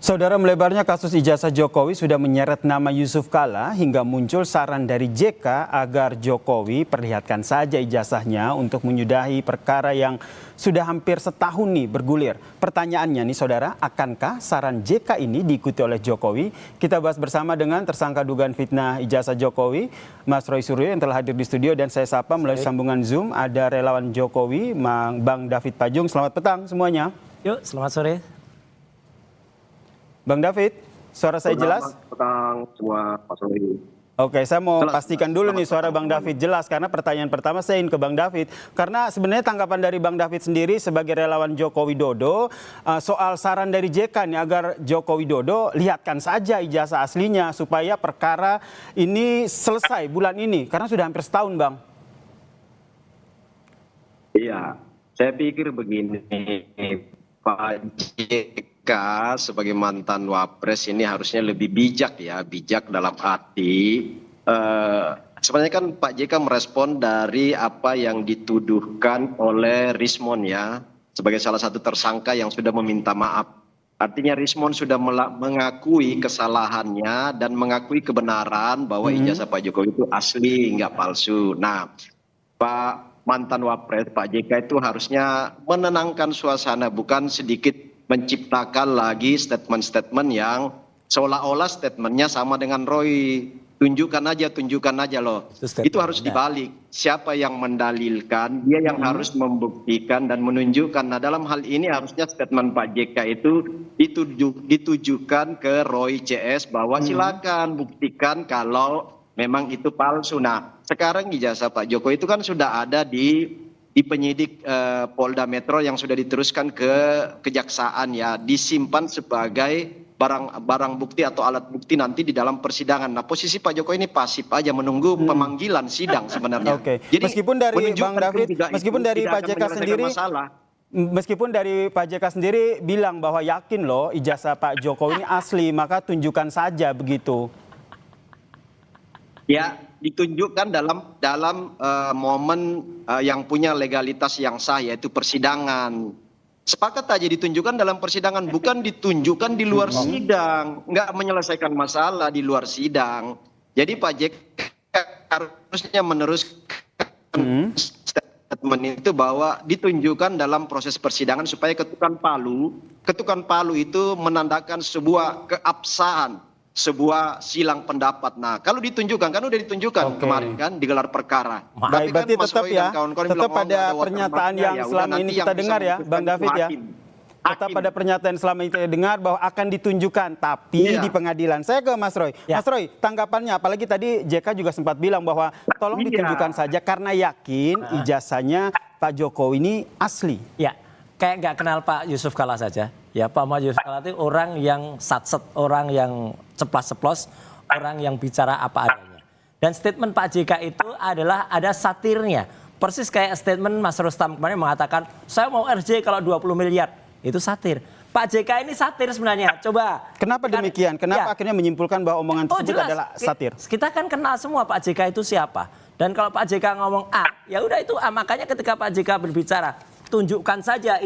Saudara, melebarnya kasus ijazah Jokowi sudah menyeret nama Yusuf Kala hingga muncul saran dari JK agar Jokowi perlihatkan saja ijazahnya untuk menyudahi perkara yang sudah hampir setahun nih bergulir. Pertanyaannya nih saudara, akankah saran JK ini diikuti oleh Jokowi? Kita bahas bersama dengan tersangka dugaan fitnah ijazah Jokowi, Mas Roy Suryo yang telah hadir di studio, dan saya sapa melalui sambungan Zoom ada relawan Jokowi, Bang David Pajung. Selamat petang semuanya. Yuk, selamat sore. Bang David, suara saya jelas? Selamat petang semua, Pak Roy. Oke, saya mau Jelas, pastikan dulu nih suara Bang David jelas, karena pertanyaan pertama saya ingin ke Bang David. Karena sebenarnya tanggapan dari Bang David sendiri sebagai relawan Joko Widodo soal saran dari JK nih agar Joko Widodo lihatkan saja ijazah aslinya supaya perkara ini selesai bulan ini, karena sudah hampir setahun, Bang. Iya, saya pikir begini, Pak JK sebagai mantan wapres ini harusnya lebih bijak ya, bijak dalam arti sebenarnya kan Pak JK merespon dari apa yang dituduhkan oleh Rismon ya, sebagai salah satu tersangka yang sudah meminta maaf. Artinya Rismon sudah mengakui kesalahannya dan mengakui kebenaran bahwa ijazah Pak Jokowi itu asli, nggak palsu. Nah, Pak mantan wapres Pak JK itu harusnya menenangkan suasana, bukan sedikit menciptakan lagi statement-statement yang seolah-olah statementnya sama dengan Roy. Tunjukkan aja loh. Itu harus dibalik. Siapa yang mendalilkan, dia yang harus membuktikan dan menunjukkan. Nah, dalam hal ini harusnya statement Pak JK itu ditujukan ke Roy CS bahwa silakan buktikan kalau memang itu palsu. Nah, sekarang ijazah Pak Jokowi itu kan sudah ada di penyidik Polda Metro yang sudah diteruskan ke kejaksaan ya, disimpan sebagai barang bukti atau alat bukti nanti di dalam persidangan. Nah, posisi Pak Jokowi ini pasif aja menunggu pemanggilan sidang sebenarnya. Oke. Jadi meskipun dari Bang David, meskipun dari Pak JK sendiri, meskipun dari Pak JK sendiri bilang bahwa yakin loh ijazah Pak Jokowi ini asli, maka tunjukkan saja begitu. Ya, ditunjukkan dalam momen yang punya legalitas yang sah, yaitu persidangan. Sepakat aja ditunjukkan dalam persidangan, bukan ditunjukkan di luar sidang. Nggak menyelesaikan masalah di luar sidang. Jadi Pak JK harusnya meneruskan statement itu bahwa ditunjukkan dalam proses persidangan supaya ketukan palu itu menandakan sebuah keabsahan, sebuah silang pendapat. Nah, kalau ditunjukkan, kan udah ditunjukkan kemarin kan digelar perkara. Baik, berarti kan tetap ya, tetap pada pernyataan yang selama ini kita dengar ya, Bang David ya. Tetap pada pernyataan selama ini kita dengar bahwa akan ditunjukkan, tapi di pengadilan. Saya ke Mas Roy. Mas Roy, tanggapannya, apalagi tadi JK juga sempat bilang bahwa tolong ditunjukkan saja karena yakin ijazahnya Pak Jokowi ini asli. Ya, kayak nggak kenal Pak Yusuf Kala saja. Ya, Pak Yusuf Kala itu orang yang satset, orang yang ceplas-ceplos, orang yang bicara apa adanya. Dan statement Pak JK itu adalah ada satirnya. Persis kayak statement Mas Rustam kemarin mengatakan, saya mau RJ kalau 20 miliar. Itu satir. Pak JK ini satir sebenarnya. Coba. Kenapa demikian? Kenapa akhirnya menyimpulkan bahwa omongan tersebut adalah satir? Kita kan kenal semua Pak JK itu siapa. Dan kalau Pak JK ngomong A, ya udah itu A. Makanya ketika Pak JK berbicara, tunjukkan saja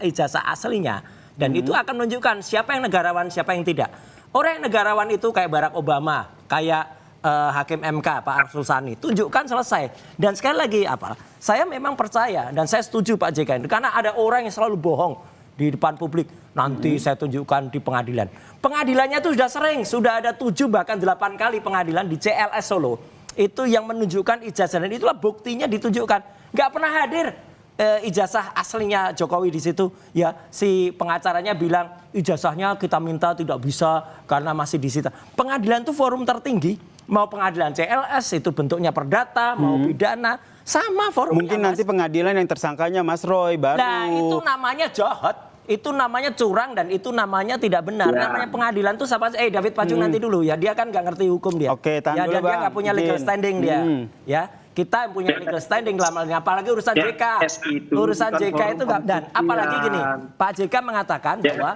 ijazah aslinya. Dan itu akan menunjukkan siapa yang negarawan, siapa yang tidak. Orang yang negarawan itu kayak Barack Obama, kayak Hakim MK, Pak Arsul Sani. Tunjukkan selesai. Dan sekali lagi, saya memang percaya dan saya setuju Pak JK. Karena ada orang yang selalu bohong di depan publik. Nanti saya tunjukkan di pengadilan. Pengadilannya itu sudah sering, sudah ada 7 bahkan 8 kali pengadilan di CLS Solo. Itu yang menunjukkan ijazah, dan itulah buktinya ditunjukkan. Nggak pernah hadir ijazah aslinya Jokowi di situ. Ya, si pengacaranya bilang ijazahnya kita minta tidak bisa karena masih disita. Pengadilan itu forum tertinggi. Mau pengadilan CLS itu bentuknya perdata, mau pidana, sama forumnya. Mungkin nanti pengadilan yang tersangkanya Mas Roy baru. Nah, itu namanya jahat, itu namanya curang, dan itu namanya tidak benar. Namanya pengadilan tuh siapa? David Pajung nanti dulu ya, dia kan nggak ngerti hukum dia. Oke, ya, dan dulu, dia nggak punya legal standing dia. Ya, kita yang punya legal standing dalam hal ini, apalagi urusan JK. Urusan JK itu nggak, dan apalagi gini, Pak JK mengatakan bahwa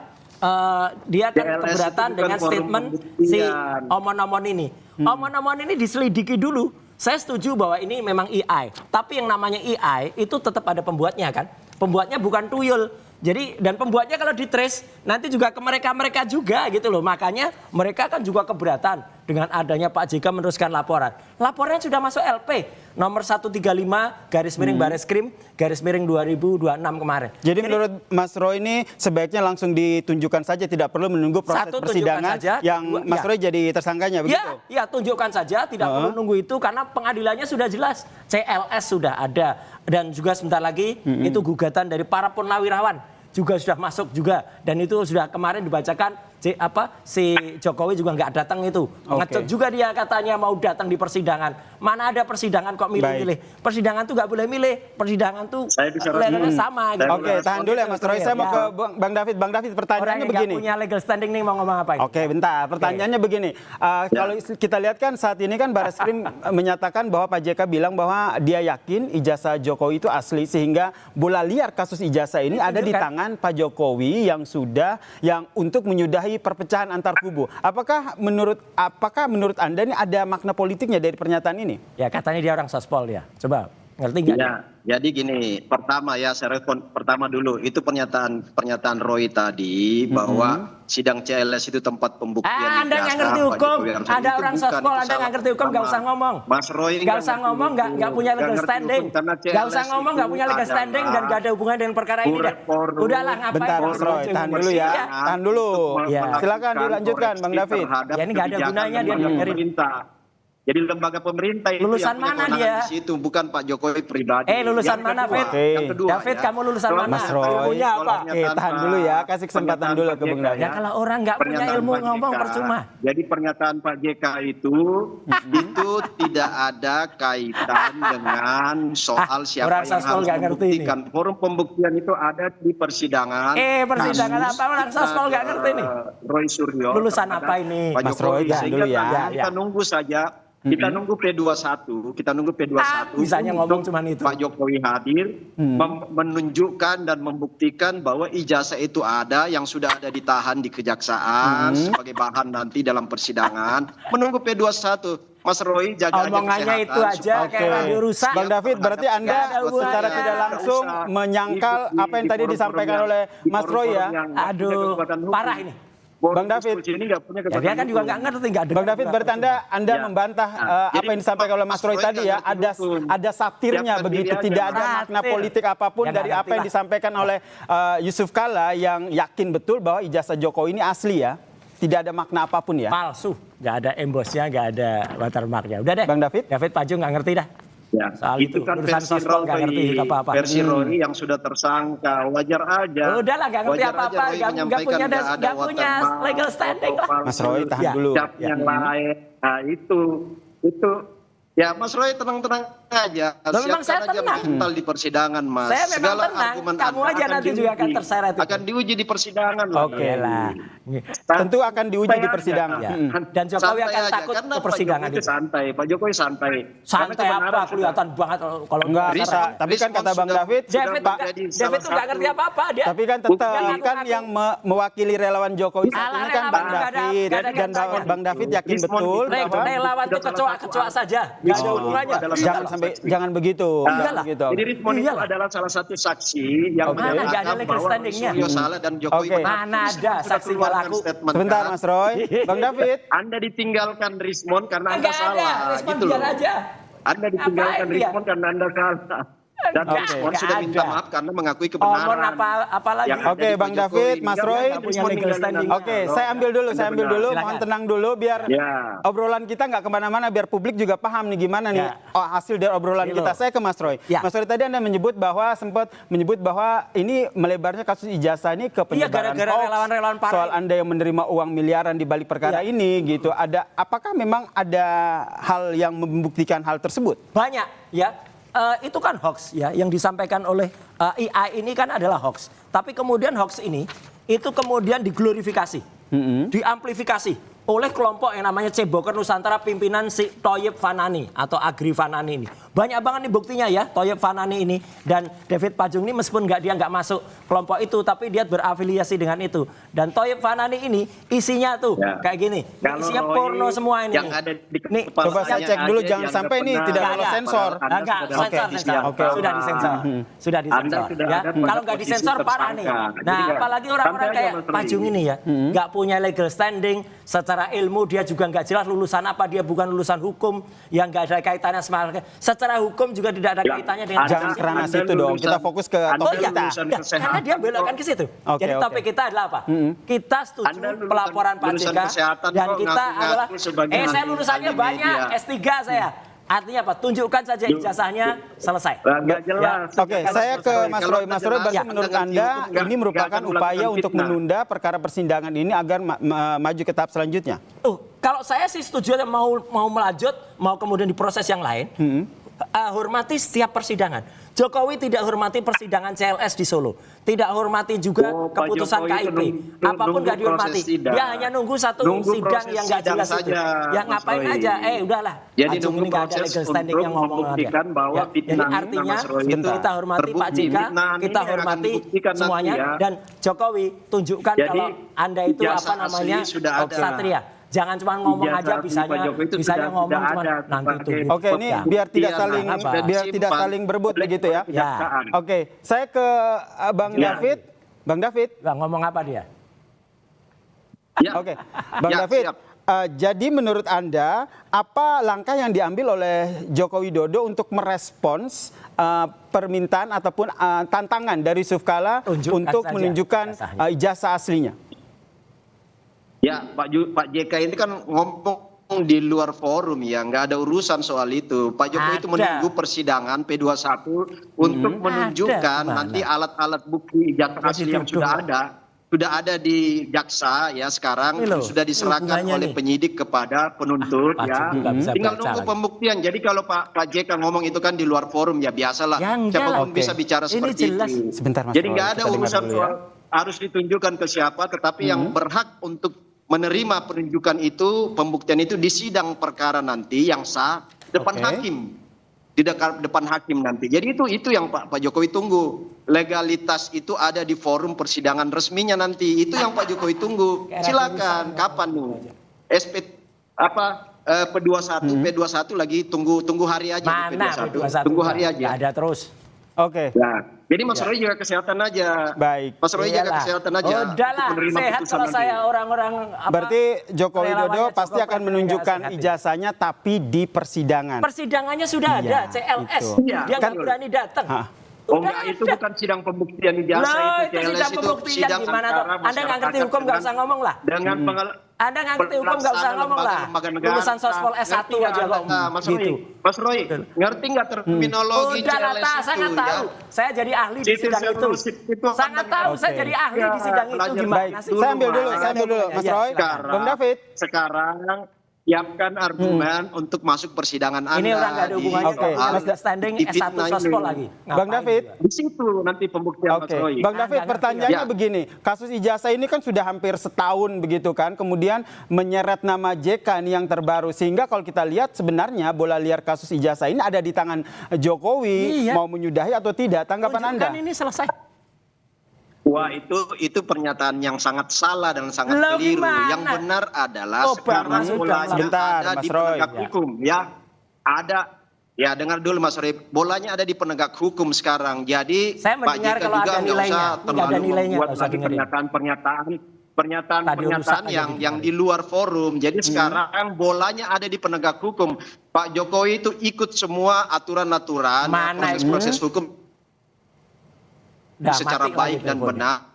dia kan keberatan dengan statement si omon-omon ini. Omon-omon ini diselidiki dulu. Saya setuju bahwa ini memang AI. Tapi yang namanya AI itu tetap ada pembuatnya kan. Pembuatnya bukan tuyul. Jadi dan pembuatnya kalau ditrace nanti juga ke mereka juga gitu loh. Makanya mereka kan juga keberatan dengan adanya Pak JK meneruskan laporan. Laporannya sudah masuk LP nomor 135/Bareskrim/2026 kemarin. Jadi menurut Mas Roy ini sebaiknya langsung ditunjukkan saja, tidak perlu menunggu proses Satu, persidangan tunjukkan saja. yang Mas Roy jadi tersangkanya begitu? Ya, tunjukkan saja, tidak perlu nunggu itu karena pengadilannya sudah jelas. CLS sudah ada dan juga sebentar lagi itu gugatan dari para purnawirawan juga sudah masuk juga dan itu sudah kemarin dibacakan si Jokowi juga nggak datang itu. Ngecut juga dia katanya mau datang di persidangan. Mana ada persidangan kok milih-milih. Persidangan tuh nggak boleh milih. Persidangan tuh levelnya sama. Gitu. Oke, tahan dulu ya Mas Roy. Saya mau ke Bang David. Bang David, pertanyaannya begini. Orang yang punya legal standing nih mau ngomong apa ini? Oke, bentar. Pertanyaannya begini. Kalau kita lihat kan saat ini kan Bareskrim menyatakan bahwa Pak JK bilang bahwa dia yakin ijazah Jokowi itu asli sehingga bola liar kasus ijazah ini ada di tangan Pak Jokowi yang untuk menyudahi perpecahan antar kubu. Apakah menurut Anda ini ada makna politiknya dari pernyataan ini? Ya katanya dia orang sospol ya. Coba ngerti nggak? Ya, jadi gini, pertama ya saya respon pertama dulu itu pernyataan Roy tadi bahwa sidang CLS itu tempat pembuktian. Anda nggak ngerti hukum, Ada orang sospol, Anda nggak ngerti hukum, nggak usah ngomong. Mas Roy nggak usah ngomong, nggak punya legal standing. Nggak usah ngomong, nggak punya legal standing dan nggak ada hubungan dengan perkara ini. Udahlah ngapain? Bentar Mas Roy, tahan dulu ya. Tahan dulu. Silakan dilanjutkan Bang David. Ya ini nggak ada gunanya dia dengerin. Jadi lembaga pemerintah itu lulusan yang punya mana dia? di situ, bukan Pak Jokowi pribadi. Lulusan mana, David? David, kamu lulusan mana? Mas Roy, tahan dulu ya, kasih kesempatan dulu ke Bang David. Ya kalau orang nggak punya ilmu ngomong percuma. Jadi pernyataan Pak JK itu tidak ada kaitan dengan soal siapa yang harus membuktikan. Forum pembuktian itu ada di persidangan. Persidangan apa? Orang sospol nggak ngerti nih. Roy Suryo. Lulusan apa ini? Mas Roy, tahan dulu ya. Kita nunggu saja. Kita nunggu P21, Misalnya ngomong cuman itu. Pak Jokowi hadir, menunjukkan dan membuktikan bahwa ijazah itu ada, yang sudah ada ditahan di kejaksaan sebagai bahan nanti dalam persidangan. Menunggu P21. Mas Roy jaga omongannya itu aja kayak radio rusak. Bang David, berarti Anda secara tidak langsung menyangkal apa yang tadi disampaikan oleh Mas Roy ya? Aduh, parah ini. Bang David, ya dia kan juga nggak ngerti, nggak ada. Bang David, berarti Anda membantah apa yang disampaikan oleh Mas Roy tadi ya? Ada satirnya begitu, tidak ada makna politik apapun dari apa yang disampaikan oleh Yusuf Kalla yang yakin betul bahwa ijazah Jokowi ini asli ya, tidak ada makna apapun ya? Palsu, nggak ada embosnya, nggak ada watermarknya. Udah deh. Bang David, Paju nggak ngerti dah. Ya, soal itu kan versi Roy yang sudah tersangka, wajar aja. Udahlah, nggak ngerti apa-apa, nggak punya legal standing lah. Mas Roy tahan dulu. Yang lain, nah itu. Ya Mas Roy tenang-tenang aja. Memang saya tenang. Mental di persidangan Mas. Saya memang tenang. Kamu aja nanti juga akan terseret. Akan diuji di persidangan. Oke lah. Tentu akan diuji di persidangan. Dan Jokowi akan takut ke persidangan itu. Santai, Pak Jokowi santai. Santai apa? Kelihatan banget kalau enggak bisa. Tapi kan kata Bang David tuh nggak ngerti apa-apa dia. Tapi kan tetap kan yang mewakili relawan Jokowi saat ini kan Bang David, dan Bang David yakin betul bahwa relawan itu kecoa saja. Gak ada hubungannya. Jangan begitu. Jadi Rismon itu adalah salah satu saksi yang mengatakan bahwa Suryo salah dan Jokowi mana ada saksi pelaku. Sebentar Mas Roy, Bang David. Anda ditinggalkan Rismon karena Anda salah. Gitu loh. Anda ditinggalkan Rismon karena Anda salah. Dan Rismon sudah minta maaf karena mengakui kebenaran. Apa lagi? Oke, Bang David, Mas Roy. Oke, saya ambil dulu. Mohon tenang dulu biar obrolan kita nggak kemana-mana, biar publik juga paham nih gimana nih hasil dari obrolan kita. Saya ke Mas Roy. Mas Roy tadi Anda sempat menyebut bahwa ini melebarnya kasus ijazah ini ke penyebaran hoax, soal Anda yang menerima uang miliaran di balik perkara ini gitu. Apakah memang ada hal yang membuktikan hal tersebut? Banyak ya. Itu kan hoax ya yang disampaikan oleh AI ini kan adalah hoax. Tapi kemudian hoax ini itu kemudian diglorifikasi, diamplifikasi oleh kelompok yang namanya Ceboker Nusantara pimpinan si Thoyib Fanani atau Agri Fanani ini. Banyak banget nih buktinya ya, Thoyib Fanani ini dan David Pajung ini meskipun dia nggak masuk kelompok itu, tapi dia berafiliasi dengan itu. Dan Thoyib Fanani ini isinya tuh kayak gini, isinya porno semua ini. Yang ada di nih, coba saya cek dulu, jangan sampai ini tidak lolos sensor. Enggak, sudah disensor. Sudah disensor. Ya. Kalau nggak disensor parah nih. Nah, apalagi orang-orang kayak Pajung ini ya, nggak punya legal standing, secara ilmu dia juga nggak jelas lulusan apa, dia bukan lulusan hukum, yang nggak ada kaitannya sama secara hukum juga tidak ada kaitannya dengan jangan kerana situ dong, kita fokus ke topik kita. Karena dia belokkan ke situ. Jadi topik kita adalah apa? Kita setuju pelaporan Pak JK dan kita adalah saya lulusannya banyak, S3 saya. Artinya apa? Tunjukkan saja ijazahnya, selesai. Nggak jelas. Oke, saya ke Mas Roy. Mas Roy, berarti menurut Anda ini merupakan upaya untuk menunda perkara persidangan ini agar maju ke tahap selanjutnya? Kalau saya sih setuju mau melanjut, mau kemudian diproses yang lain. Hormati setiap persidangan. Jokowi tidak hormati persidangan CLS di Solo, tidak hormati juga keputusan KIP, apapun nggak dihormati. Dia hanya nunggu satu sidang yang nggak jelas itu. Yang ngapain aja? Udahlah. Jadi Pajung ini nggak ada legal standing yang ngomong aja. Jadi artinya kita hormati Pak JK, kita hormati semuanya, dan Jokowi tunjukkan kalau Anda itu apa namanya Satria. Jangan cuma ngomong aja, bisanya ngomong cuma nanti itu. Oke, ini biar tidak saling berebut begitu ya. Oke, saya ke Bang David. Bang David, ngomong apa dia? Oke, Bang David. Jadi menurut Anda apa langkah yang diambil oleh Joko Widodo untuk merespons permintaan ataupun tantangan dari Yusuf Kalla untuk menunjukkan ijazah aslinya? Ya, Pak JK ini kan ngomong di luar forum ya, nggak ada urusan soal itu. Pak Jokowi itu menunggu persidangan P21 untuk menunjukkan nanti alat-alat bukti ijazah asli yang sudah ada di jaksa ya sekarang, sudah diserahkan oleh penyidik kepada penuntut ya. Tinggal nunggu pembuktian. Jadi kalau Pak JK ngomong itu kan di luar forum ya biasalah. Siapapun bisa bicara seperti itu. Jadi nggak ada urusan soal harus ditunjukkan ke siapa, tetapi yang berhak untuk menerima penunjukan itu, pembuktian itu di sidang perkara nanti yang sah depan hakim, di depan hakim nanti. Jadi itu yang Pak Jokowi tunggu. Legalitas itu ada di forum persidangan resminya nanti. Itu yang Pak Jokowi tunggu. Silakan, kapan nih? P21 lagi tunggu hari aja. P21? Tunggu hari aja. Ada terus. Oke. Nah, jadi Mas Roy juga kesehatan aja. Baik. Mas Roy jaga kesehatan aja. Udahlah, sehat kalau saya orang-orang. Berarti Joko Widodo pasti akan menunjukkan ijazahnya tapi di persidangan. Persidangannya sudah ada, CLS. Dia nggak berani datang. Itu bukan sidang pembuktian ijazah itu. Sidang pembuktian gimana tuh? Anda nggak ngerti hukum nggak usah ngomong lah. Dengan Anda nggak ngerti hukum nggak usah ngomong lah. Lulusan sospol S1 aja kok. Mas Roy, ngerti nggak terminologi CLS itu? Saya nggak tahu. Saya jadi ahli di sidang itu. Sangat tahu saya jadi ahli di sidang itu gimana sih? Saya ambil dulu, Mas Roy. Bang David. Sekarang siapkan argumen untuk masuk persidangan Anda. Ini orang nggak ada hubungannya standing S1 sospol lagi. Bang David, di situ nanti pembuktian Mas Roy. Bang David, pertanyaannya begini, kasus ijazah ini kan sudah hampir setahun begitu kan, kemudian menyeret nama JK ini yang terbaru, sehingga kalau kita lihat sebenarnya bola liar kasus ijazah ini ada di tangan Jokowi, mau menyudahi atau tidak, tanggapan Anda? Ini selesai. Wah, itu pernyataan yang sangat salah dan sangat keliru. Yang benar adalah sekarang bolanya ada di penegak hukum ya. Ya, dengar dulu Mas Roy, bolanya ada di penegak hukum sekarang. Jadi Pak JK juga nggak usah terlalu membuat lagi pernyataan yang di luar forum. Jadi sekarang bolanya ada di penegak hukum. Pak Jokowi itu ikut semua aturan-aturan, proses hukum secara baik dan benar.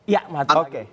Ya, mati.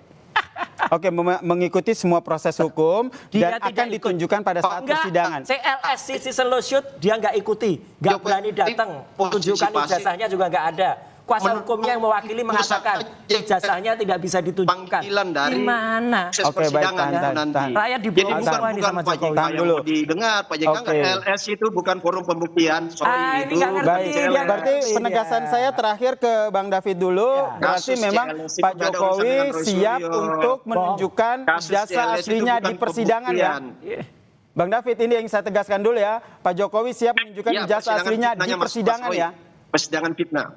Oke, mengikuti semua proses hukum dan akan ditunjukkan pada saat persidangan. CLS Citizen Lawsuit dia nggak ikuti, nggak berani datang, tunjukkan ijazahnya juga nggak ada. kuasa hukumnya yang mewakili mengatakan ijazahnya tidak bisa ditunjukkan. Panggilan dari Gimana? proses Oke, baik, persidangan tahan. nanti. Rakyat Jadi dibohongi bukan semua ini sama Pak Jokowi. JK Tahan yang dulu. mau didengar. Pak JK Oke. LS itu bukan forum pembuktian. Soal Ini itu. nggak ngerti. Baik, Dia ngerti. berarti penegasan saya terakhir ke Bang David dulu. Ya. Berarti Kasus memang CLS itu Pak nggak ada urusan Jokowi dengan Roy siap Suryo. untuk menunjukkan Kasus jasa CLS itu aslinya bukan di persidangan ya. pembuktian. Bang David, ini yang saya tegaskan dulu ya. Pak Jokowi siap menunjukkan Iya, jasa persidangan aslinya di fitnahnya, Mas persidangan Roy. ya. Persidangan fitnah.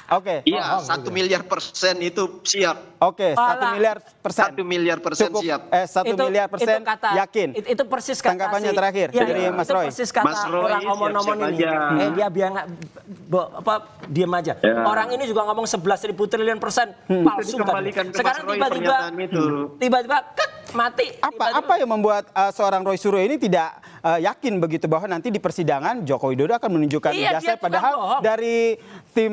Oke. Iya, 1 miliar persen itu siap. Oke, 1 Alah. miliar persen. 1 miliar persen Cukup, siap. 1 miliar persen yakin. Itu persis kata Tanggapannya si- terakhir ya, dari Mas itu Roy. persis kata Mas Roy, orang omon-omon siap-siap ini. aja. Dia biar nggak diam aja. Ya. Orang ini juga ngomong 11.000 triliun persen palsu kan. Dikembalikan ke Sekarang Mas Roy tiba-tiba pernyataan itu. kek, mati. Apa yang membuat seorang Roy Suryo ini tidak yakin begitu bahwa nanti di persidangan Joko Widodo akan menunjukkan Iya, ijazah, dia tukang padahal bohong. dari tim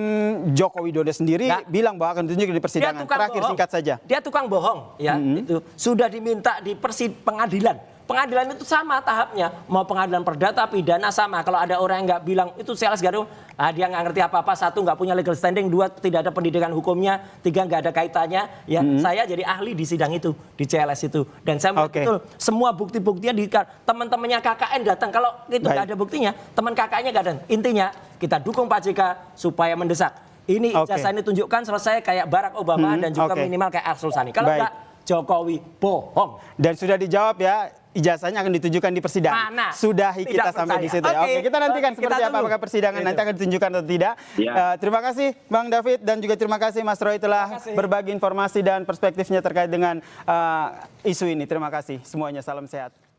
Joko Widodo sendiri Nggak. bilang bahwa akan ditunjukkan di persidangan. Terakhir singkat saja. Dia tukang bohong ya. Itu sudah diminta di pengadilan. Pengadilan itu sama tahapnya. Mau pengadilan perdata, pidana sama. Kalau ada orang yang nggak bilang itu CLS Garuda, dia nggak ngerti apa-apa. 1, nggak punya legal standing. 2, tidak ada pendidikan hukumnya. 3, nggak ada kaitannya. Ya, saya jadi ahli di sidang itu, di CLS itu. Dan saya Oke. betul semua bukti-buktinya di teman-temannya KKN datang. Kalau itu nggak Baik. ada buktinya, teman KKN-nya nggak datang. Intinya kita dukung Pak JK supaya mendesak. Ini Oke. ijazah ini tunjukkan selesai kayak Barack Obama dan juga oke. minimal kayak Arsul Sani. Kalau Baik. enggak, Jokowi bohong. Dan sudah dijawab ya, ijazahnya akan ditunjukkan di persidangan. Mana? Sudahi Tidak kita sampai percaya. di situ ya. Oke. Oke, kita nantikan Oke, seperti kita apa tunggu. apakah persidangan nanti akan ditunjukkan atau tidak. Ya. Terima kasih Bang David dan juga terima kasih Mas Roy telah Terima kasih. berbagi informasi dan perspektifnya terkait dengan isu ini. Terima kasih semuanya, salam sehat.